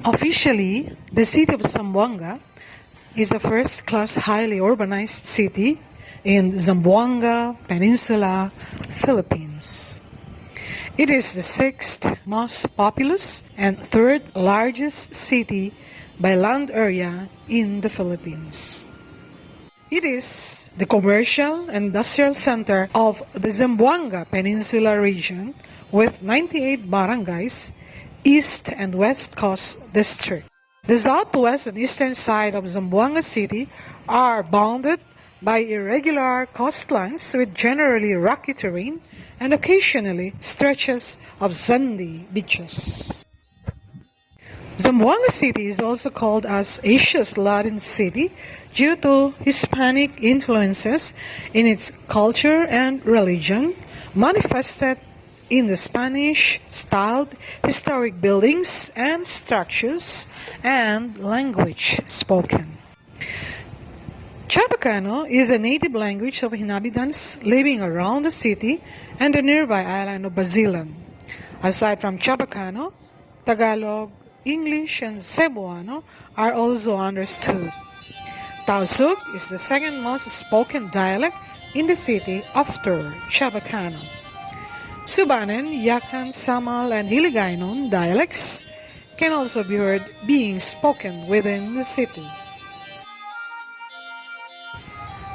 Officially, the city of Zamboanga is a first-class highly urbanized city in Zamboanga Peninsula, Philippines. It is the sixth most populous and third largest city by land area in the Philippines. It is the commercial and industrial center of the Zamboanga Peninsula region with 98 barangays, East and West Coast District. The southwest and eastern side of Zamboanga City are bounded by irregular coastlines with generally rocky terrain and occasionally stretches of sandy beaches. Zamboanga City is also called as Asia's Latin City due to Hispanic influences in its culture and religion, manifested in the Spanish-styled historic buildings and structures and language spoken. Chabacano is a native language of inhabitants living around the city and the nearby island of Basilan. Aside from Chabacano, Tagalog, English, and Cebuano are also understood. Tausug is the second most spoken dialect in the city after Chabacano. Subanen, Yakan, Samal, and Hiligaynon dialects can also be heard being spoken within the city.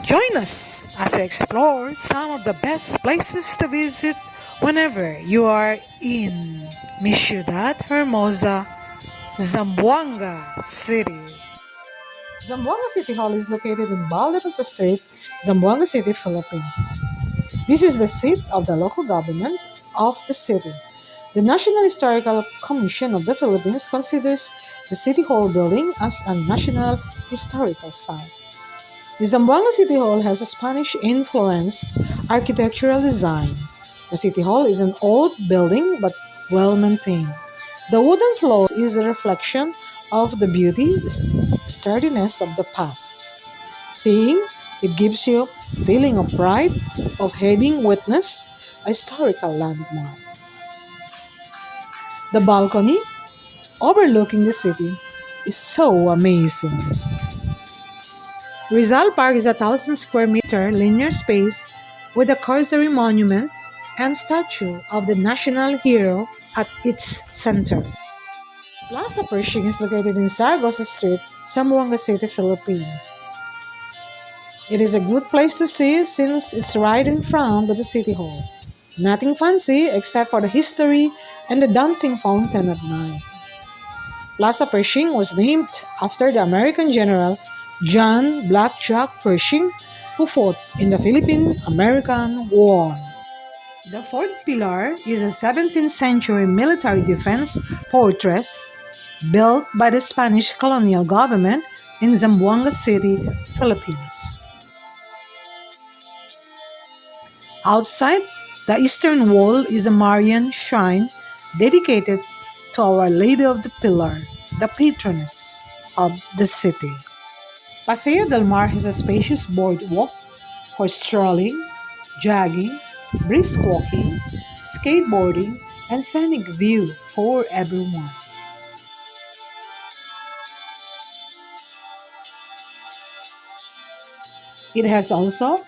Join us as we explore some of the best places to visit whenever you are in Ciudad Hermosa, Zamboanga City. Zamboanga City Hall is located in Barter Street, Zamboanga City, Philippines. This is the seat of the local government of the city. The National Historical Commission of the Philippines considers the City Hall building as a national historical site. The Zamboanga City Hall has a Spanish-influenced architectural design. The City Hall is an old building but well-maintained. The wooden floor is a reflection of the beauty, sturdiness of the past. Seeing it gives you a feeling of pride of having witnessed a historical landmark. The balcony overlooking the city is so amazing. Rizal Park is a 1,000 square meter linear space with a cursory monument and statue of the national hero at its center. Plaza Pershing is located in Zaragoza Street, Zamboanga City, Philippines. It is a good place to see since it's right in front of the City Hall. Nothing fancy except for the history and the dancing fountain at night. Plaza Pershing was named after the American general John Blackjack Pershing, who fought in the Philippine-American War. The Fort Pilar is a 17th century military defense fortress built by the Spanish colonial government in Zamboanga City, Philippines. Outside the eastern wall is a Marian shrine dedicated to Our Lady of the Pilar, the patroness of the city. Paseo del Mar has a spacious boardwalk for strolling, jogging, brisk walking, skateboarding, and scenic view for everyone. It has also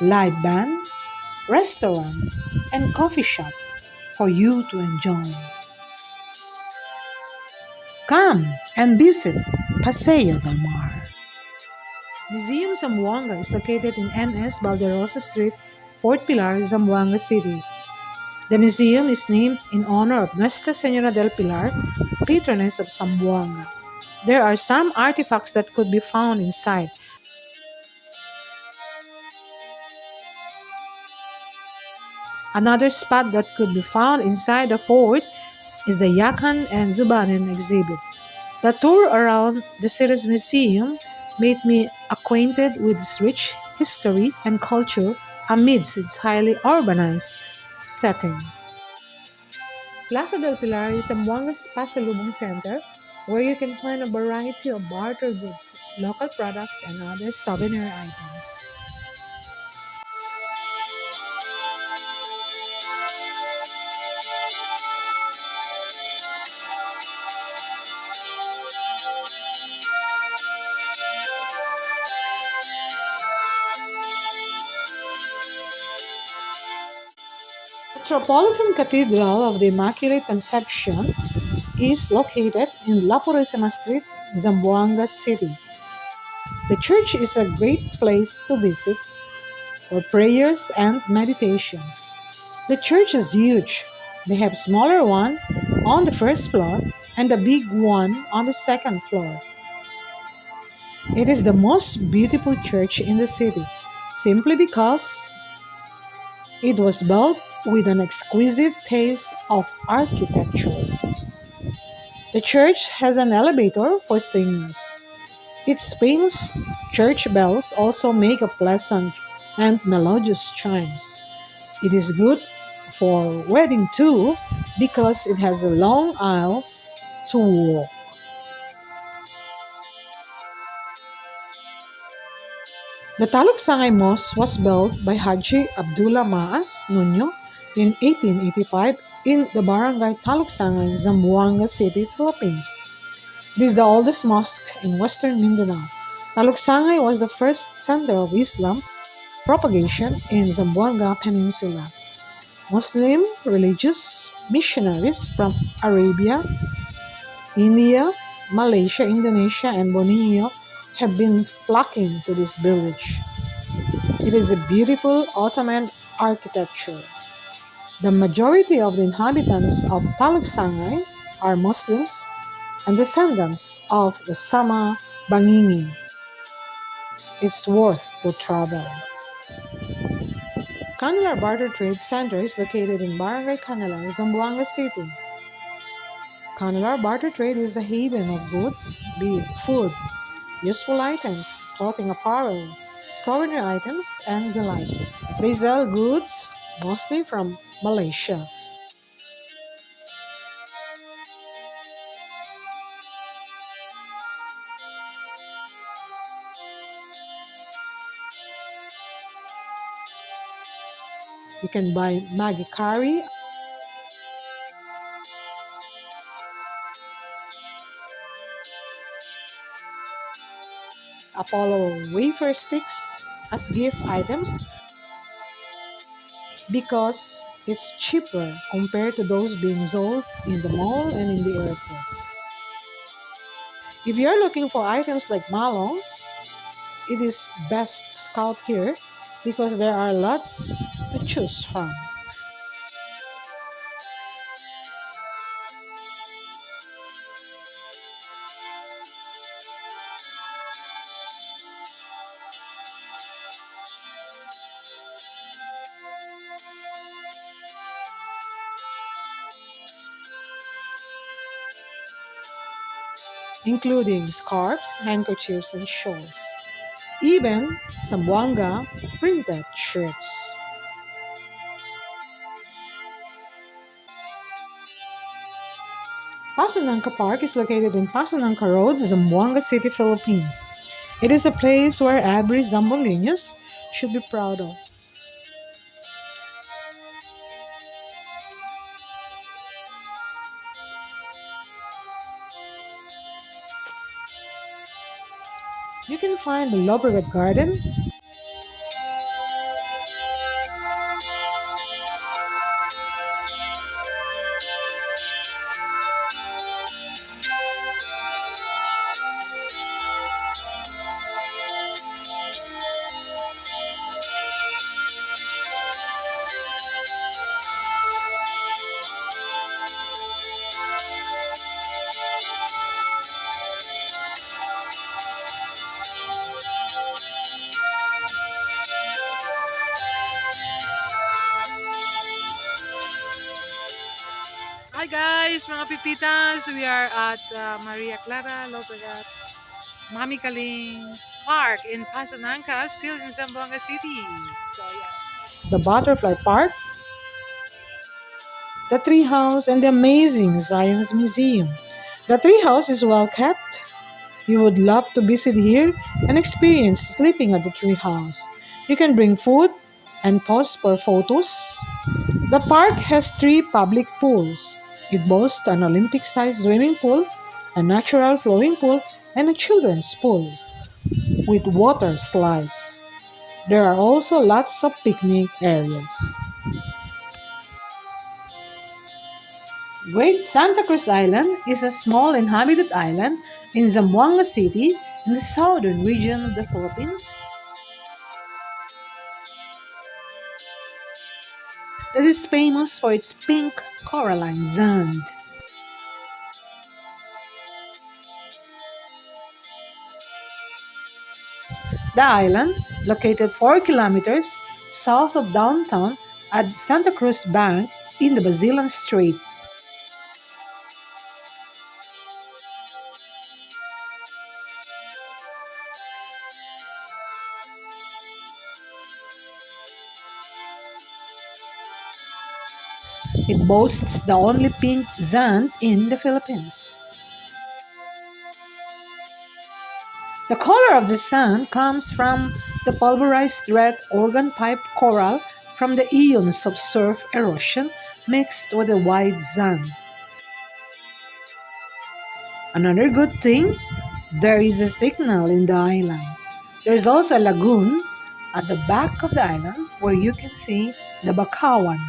live bands, restaurants, and coffee shop for you to enjoy. Come and visit Paseo del Mar. Museum Zamboanga is located in NS Valderosa Street, Port Pilar, Zamboanga City. The museum is named in honor of Nuestra Señora del Pilar, patroness of Zamboanga. There are some artifacts that could be found inside. Another spot that could be found inside the fort is the Yakan and Zubanen exhibit. The tour around the city's museum made me acquainted with its rich history and culture amidst its highly urbanized setting. Plaza del Pilar is Zamboanga's pasalubong center where you can find a variety of barter goods, local products, and other souvenir items. Metropolitan Cathedral of the Immaculate Conception is located in La Purísima Street, Zamboanga City. The church is a great place to visit for prayers and meditation. The church is huge. They have smaller one on the first floor and a big one on the second floor. It is the most beautiful church in the city simply because it was built with an exquisite taste of architecture. The church has an elevator for singers. Its famous church bells also make a pleasant and melodious chimes. It is good for wedding too because it has long aisles to walk. The Taluksangay Mosque was built by Haji Abdullah Maas Nuno in 1885 in the barangay Taluksangay, Zamboanga City, Philippines. It is the oldest mosque in western Mindanao. Taluksangay was the first center of Islam propagation in Zamboanga Peninsula. Muslim religious missionaries from Arabia, India, Malaysia, Indonesia, and Borneo have been flocking to this village. It is a beautiful Ottoman architecture. The majority of the inhabitants of Taluksangay are Muslims and descendants of the Sama Bangingi. It's worth to travel. Canular Barter Trade Center is located in Barangay Canular, Zamboanga City. Canular Barter Trade is a haven of goods, be it food, useful items, clothing apparel, souvenir items, and the like. They sell goods mostly from Malaysia. You can buy Maggi curry, Apollo wafer sticks as gift items because it's cheaper compared to those being sold in the mall and in the airport. If you're looking for items like malongs, it is best to scout here because there are lots to choose from. Including scarves, handkerchiefs, and shawls. Even Zamboanga printed shirts. Pasanangka Park is located in Pasanangka Road, Zamboanga City, Philippines. It is a place where every Zamboangueños should be proud of. You can find the Lobregat Garden, Hi guys, mga pipitas! We are at Maria Clara Lobregat Mami Kaling's Park in Pasanangka, still in Zamboanga City. So yeah. The Butterfly Park, the Tree House, and the amazing Science Museum. The Tree House is well kept. You would love to visit here and experience sleeping at the tree house. You can bring food and pose for photos. The park has 3 public pools. It boasts an Olympic-sized swimming pool, a natural flowing pool, and a children's pool with water slides. There are also lots of picnic areas. Great Santa Cruz Island is a small inhabited island in Zamboanga City in the southern region of the Philippines that is famous for its pink coralline sand. The island, located 4 kilometers south of downtown at Santa Cruz Bank in the Basilan Strait, it boasts the only pink sand in the Philippines. The color of the sand comes from the pulverized red organ pipe coral from the eons of surf erosion mixed with the white sand. Another good thing, there is a signal in the island. There is also a lagoon at the back of the island where you can see the Bakawan.